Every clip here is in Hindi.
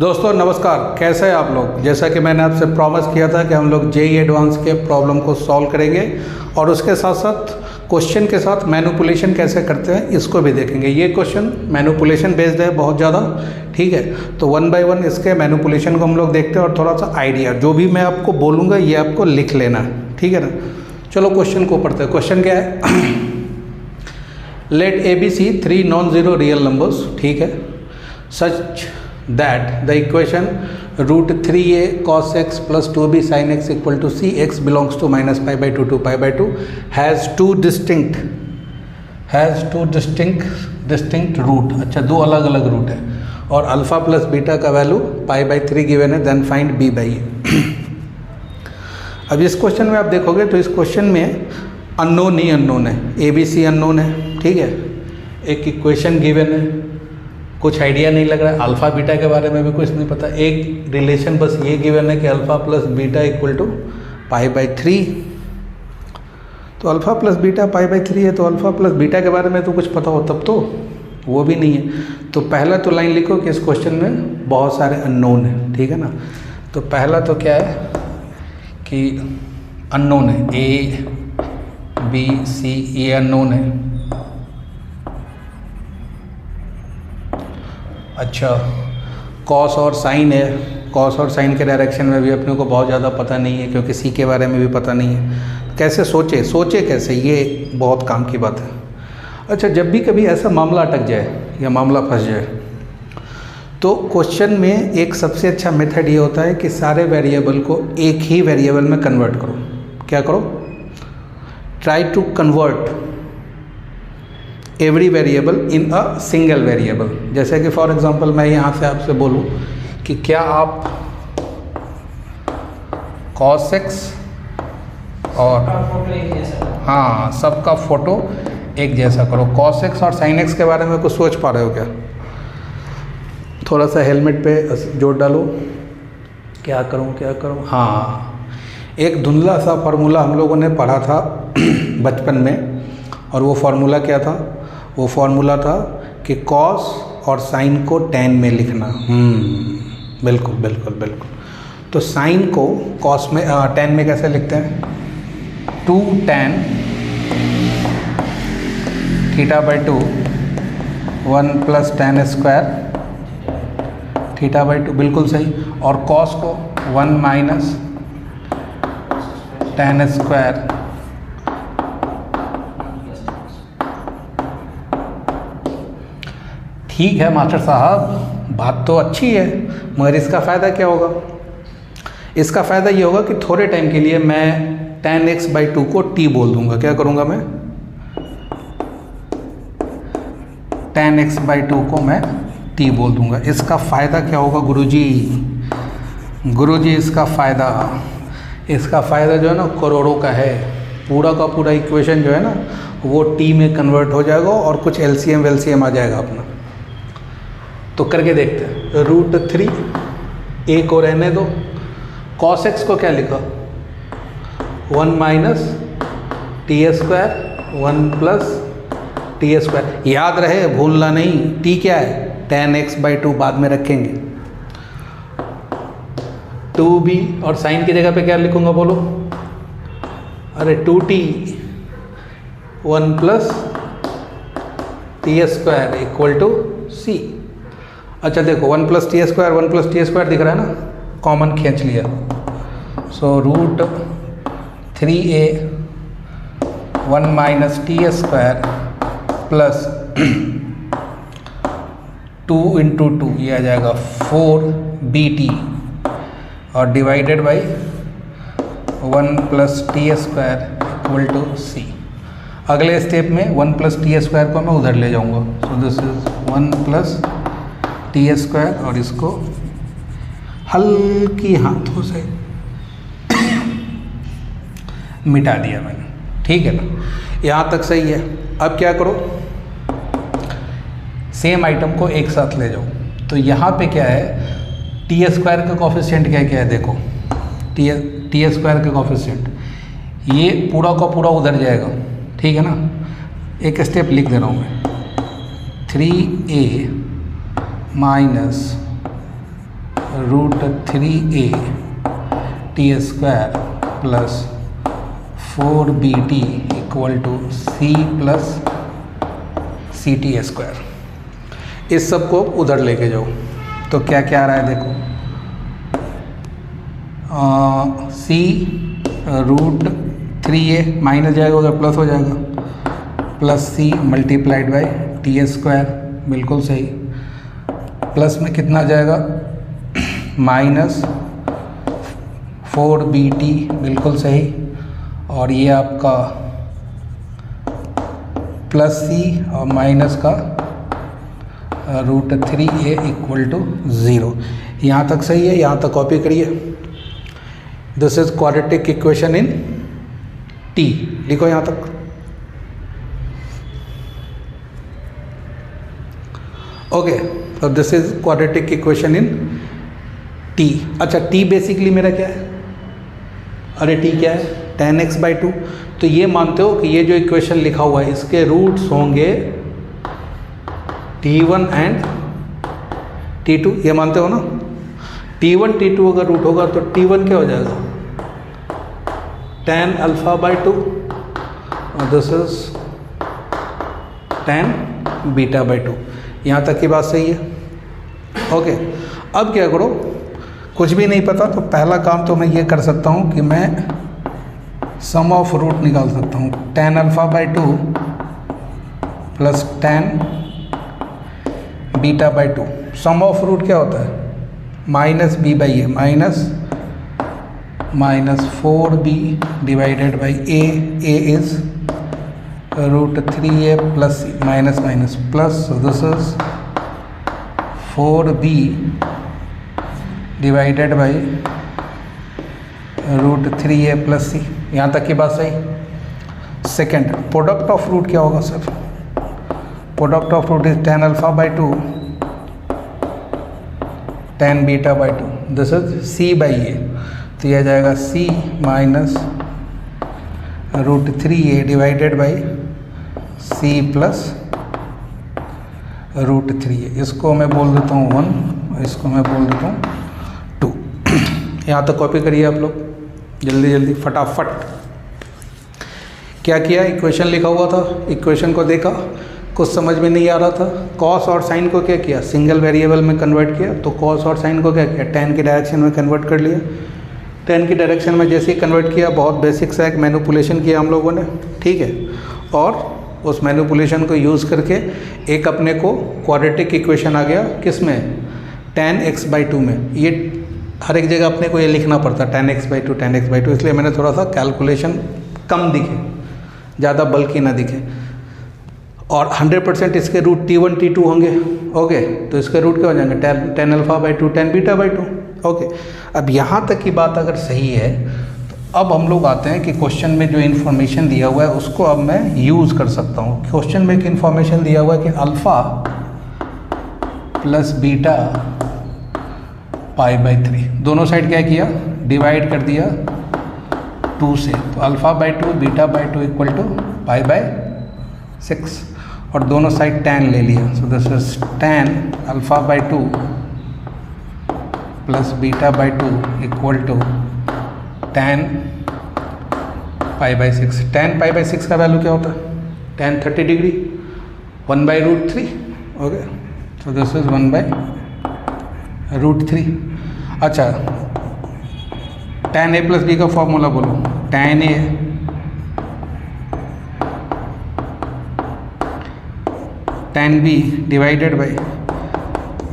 दोस्तों नमस्कार, कैसे हैं आप लोग। जैसा कि मैंने आपसे प्रॉमिस किया था कि हम लोग जेईई एडवांस के प्रॉब्लम को सॉल्व करेंगे और उसके साथ साथ क्वेश्चन के साथ मैनिपुलेशन कैसे करते हैं इसको भी देखेंगे। ये क्वेश्चन मैनिपुलेशन बेस्ड है बहुत ज़्यादा, ठीक है। तो वन बाय वन इसके मैनिपुलेशन को हम लोग देखते हैं और थोड़ा सा आइडिया, जो भी मैं आपको बोलूँगा ये आपको लिख लेना है, ठीक है ना। चलो क्वेश्चन को पढ़ते हैं। क्वेश्चन क्या है, let a b c 3 non zero real numbers, ठीक है, सच that the equation root 3a cos x plus 2b sin x equal to cx belongs to minus pi by 2 to pi by 2 has two distinct root। अच्छा, दो अलग अलग रूट है और अल्फा प्लस बीटा का वैल्यू पाई बाई 3 गिवन है। देन फाइंड b बाई ए। अब इस क्वेश्चन में आप देखोगे तो इस क्वेश्चन में अननोन ही अननोन है, ए बी सी अननोन है, ठीक है। एक इक्वेशन गिवन है, कुछ आइडिया नहीं लग रहा है, अल्फ़ा बीटा के बारे में भी कुछ नहीं पता। एक रिलेशन बस ये गिवन है कि alpha plus beta equal to pi by 3। तो alpha plus beta pi by 3 है, तो अल्फ़ा प्लस बीटा के बारे में तो कुछ पता हो, तब तो वो भी नहीं है। तो पहला तो लाइन लिखो कि इस क्वेश्चन में बहुत सारे अननोन है, ठीक है ना। तो पहला तो क्या है कि अननोन है, ए बी सी ये अननोन है। अच्छा, कॉस और साइन है, कॉस और साइन के डायरेक्शन में भी अपने को बहुत ज़्यादा पता नहीं है, क्योंकि सी के बारे में भी पता नहीं है। कैसे सोचे कैसे, ये बहुत काम की बात है। अच्छा, जब भी कभी ऐसा मामला अटक जाए या मामला फंस जाए तो क्वेश्चन में एक सबसे अच्छा मेथड ये होता है कि सारे वेरिएबल को एक ही वेरिएबल में कन्वर्ट करो। क्या करो, try to convert every variable in a single variable. जैसे कि फॉर एग्जांपल मैं यहाँ से आपसे बोलूँ कि क्या आप cos x और हाँ सबका फ़ोटो एक जैसा करो। cos x और sin x के बारे में कुछ सोच पा रहे हो क्या? थोड़ा सा हेलमेट पे जोड़ डालो। क्या करूँ? हाँ, एक धुंधला सा फार्मूला हम लोगों ने पढ़ा था बचपन में, और वो फार्मूला क्या था? वो फार्मूला था कि कॉस और साइन को tan में लिखना। बिल्कुल। तो साइन को कॉस में tan में कैसे लिखते हैं? 2 tan theta by 2 1 plus tan square theta by 2, बिल्कुल सही। और कॉस को 1 माइनस tan स्क्वायर। ठीक है मास्टर साहब, बात तो अच्छी है, मगर इसका फ़ायदा क्या होगा? इसका फ़ायदा ये होगा कि थोड़े टाइम के लिए मैं tan x बाई 2 को t बोल दूंगा। क्या करूंगा मैं? tan x बाई 2 को मैं t बोल दूंगा। इसका फ़ायदा क्या होगा गुरुजी? इसका फ़ायदा जो है ना करोड़ों का है। पूरा का पूरा इक्वेशन जो है ना वो t में कन्वर्ट हो जाएगा और कुछ LCM वेलसीएम आ जाएगा अपना। तो करके देखते हैं। रूट 3 a को रहने दो, cos x को क्या लिखा? 1 minus t square 1 plus t square. याद रहे, भूलना नहीं। t क्या है? tan x बाई 2 बाद में रखेंगे। 2b और साइन की जगह पे क्या लिखूंगा बोलो? अरे 2t 1 plus t square equal to c। अच्छा देखो, 1 प्लस टी स्क्वायर दिख रहा है ना, कॉमन खींच लिया। So root 3a 1 minus t square plus 2 into 2 ये आ जाएगा 4bt और divided by 1 plus t square equal to c। अगले स्टेप में 1 प्लस टी स्क्वायर को मैं उधर ले जाऊंगा। सो this is 1 plus t square और इसको हल्की हाथों से मिटा दिया मैंने, ठीक है ना। यहाँ तक सही है। अब क्या करो, सेम आइटम को एक साथ ले जाओ। तो यहाँ पे क्या है, टी स्क्वायर का कॉफिशिएंट क्या है देखो, टी स्क्वायर का कॉफिशिएंट ये पूरा का पूरा उधर जाएगा, ठीक है ना। एक स्टेप लिख दे रहा हूँ मैं, 3a minus √3a t square plus 4bt equal to c plus c t square. इस सब को उधर लेके जाओ तो क्या क्या आ रहा है देखो, c √3a माइनस जाएगा उधर प्लस हो जाएगा, plus c multiplied by T square, बिल्कुल सही, प्लस में कितना जाएगा माइनस 4bt, बिल्कुल सही, और ये आपका प्लस c और माइनस का √3a इक्वल टू 0। यहाँ तक सही है, यहाँ तक कॉपी करिए। This is quadratic equation in t, लिखो यहाँ तक। ओके, तो this is quadratic equation in t। अच्छा, t बेसिकली मेरा क्या है, अरे t क्या है, tan x/2। तो ये मानते हो कि ये जो इक्वेशन लिखा हुआ है इसके रूट्स होंगे t1 एंड t2, ये मानते हो ना। t1 t2 अगर रूट होगा तो t1 क्या हो जाएगा, tan α/2 और दिस इज tan β/2। यहाँ तक की बात सही है। ओके, अब क्या करो, कुछ भी नहीं पता तो पहला काम तो मैं ये कर सकता हूँ कि मैं सम ऑफ रूट निकाल सकता हूँ, tan α/2 plus tan β/2। Sum of root क्या होता है, minus b/a, minus 4b divided by a is √3a plus minus minus plus, so this is 4b divided by √3a plus c। यहाँ तक की बात सही। सेकंड, प्रोडक्ट ऑफ रूट क्या होगा sir, product of root is tan α/2 tan β/2, this is c/a, तो यह जाएगा c minus √3a divided by c plus √3a। इसको मैं बोल देता हूँ 1, इसको मैं बोल देता हूँ 2। यहाँ तक कॉपी करिए आप लोग जल्दी जल्दी फटाफट। क्या किया, इक्वेशन लिखा हुआ था, इक्वेशन को देखा, कुछ समझ में नहीं आ रहा था, कॉस और साइन को क्या किया, सिंगल वेरिएबल में कन्वर्ट किया, तो कॉस और साइन को क्या किया, tan की डायरेक्शन में कन्वर्ट कर लिया। tan की डायरेक्शन में जैसे ही कन्वर्ट किया, बहुत बेसिक सा एक मैनिपुलेशन किया हम लोगों ने, ठीक है, और उस मैनिपुलेशन को यूज़ करके एक अपने को क्वाड्रेटिक इक्वेशन आ गया, किस में, tan x/2 में। ये हर एक जगह अपने को ये लिखना पड़ता tan x/2 tan x/2, इसलिए मैंने थोड़ा सा कैलकुलेशन कम दिखे, ज़्यादा बल्कि ना दिखे। और 100% इसके रूट t1 t2 होंगे। ओके, तो इसके रूट क्या हो जाएंगे, tan α/2 tan β/2। ओके, अब यहाँ तक की बात अगर सही है तो अब हम लोग आते हैं कि क्वेश्चन में जो इन्फॉर्मेशन दिया हुआ है उसको अब मैं यूज़ कर सकता हूँ। क्वेश्चन में एक इन्फॉर्मेशन दिया हुआ है कि अल्फ़ा प्लस बीटा π/3, दोनों साइड क्या किया, डिवाइड कर दिया 2 से, तो α/2 β/2 इक्वल टू π/6, और दोनों साइड tan ले लिया, so this is tan α/2 plus β/2 equal to tan π/6। tan π/6 का वैल्यू क्या होता है, tan 30 degree, 1/√3। Okay, so this is 1/√3। अच्छा, tan a प्लस बी का फॉर्मूला बोलो, tan a tan b divided by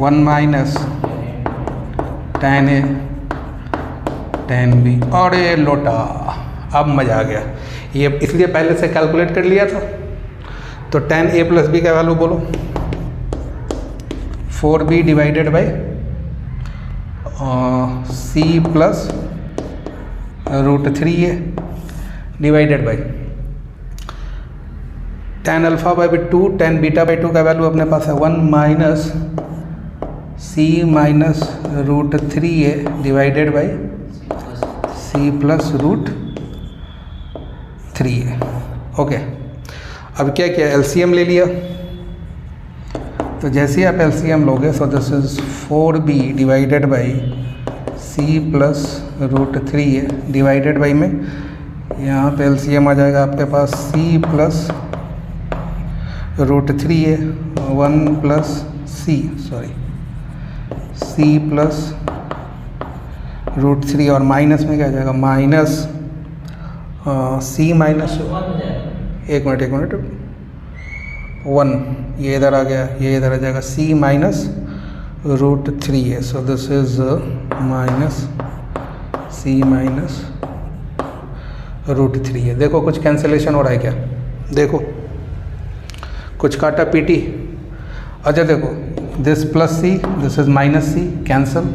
1 minus tan a tan b। और ये लोटा, अब मज़ा आ गया, ये इसलिए पहले से कैलकुलेट कर लिया था। तो tan a प्लस बी का वैल्यू बोलो, 4b divided by c plus √3a divided by tan α/2 tan β/2 का वैल्यू अपने पास है 1 minus c minus √3a divided by c plus √3a। Okay, अब क्या किया, एलसीएम ले लिया, तो जैसे ही आप एलसीएम लोगे, so this is 4b divided by c plus root 3 है, डिवाइडेड बाई में यहाँ पे एलसीएम आ जाएगा आपके पास c प्लस रूट 3 है, 1 प्लस c प्लस रूट 3 और माइनस में क्या आ जाएगा, माइनस c माइनस 1, ये इधर आ गया, ये इधर आ जाएगा, c माइनस रूट 3 है, so this is minus c minus root 3 है। देखो कुछ कैंसिलेशन हो रहा है क्या, देखो कुछ काटा पीटी। अच्छा देखो, this plus c, this is minus c, cancel,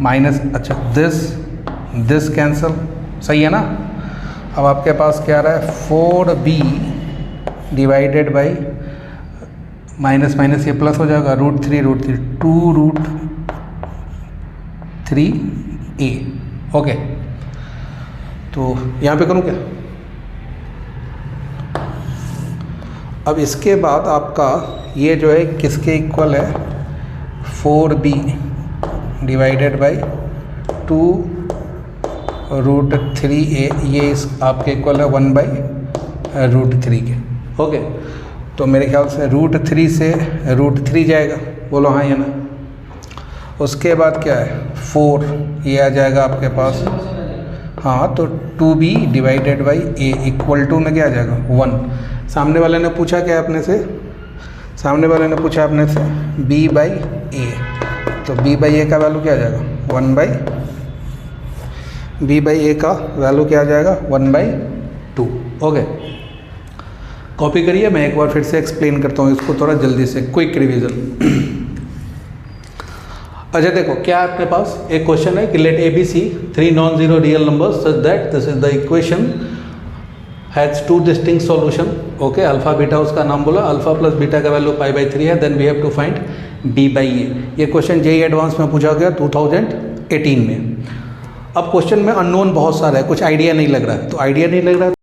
minus, अच्छा दिस कैंसल, सही है ना। अब आपके पास क्या आ रहा है, 4b divided by minus minus ये प्लस हो जाएगा, रूट 3 2 रूट 3a। ओके, तो यहाँ पे करूँ क्या। अब इसके बाद आपका ये जो है किसके इक्वल है, 4b divided by 2 root 3a, ये इस आपके इक्वल है 1 बाई रूट 3 के। ओके, तो मेरे ख्याल से रूट 3 से रूट 3 जाएगा, बोलो हाँ या ना। उसके बाद क्या है, 4, ये आ जाएगा आपके पास, हाँ, तो 2b divided by a equal to में क्या आ जाएगा, 1। सामने वाले ने पूछा क्या अपने से, सामने वाले ने पूछा अपने से b बाई a, तो b बाई a का वैल्यू क्या आ जाएगा, 1 बाई, b बाई a का वैल्यू क्या आ जाएगा, 1 बाई 2। ओके, कॉपी करिए, मैं एक बार फिर से एक्सप्लेन करता हूँ इसको थोड़ा जल्दी से, क्विक रिवीजन। अच्छा देखो, क्या आपके पास एक क्वेश्चन है कि let ABC 3 non zero real numbers such that this is the equation has 2 distinct solution. Okay, alpha beta उसका नाम बोला, अल्फा प्लस बीटा का वैल्यू π/3 है, then we have to find b/a। ये क्वेश्चन JEE एडवांस में पूछा गया 2018 में। अब क्वेश्चन में अननोन बहुत सारा है, कुछ आइडिया नहीं लग रहा है, तो आइडिया नहीं लग रहा है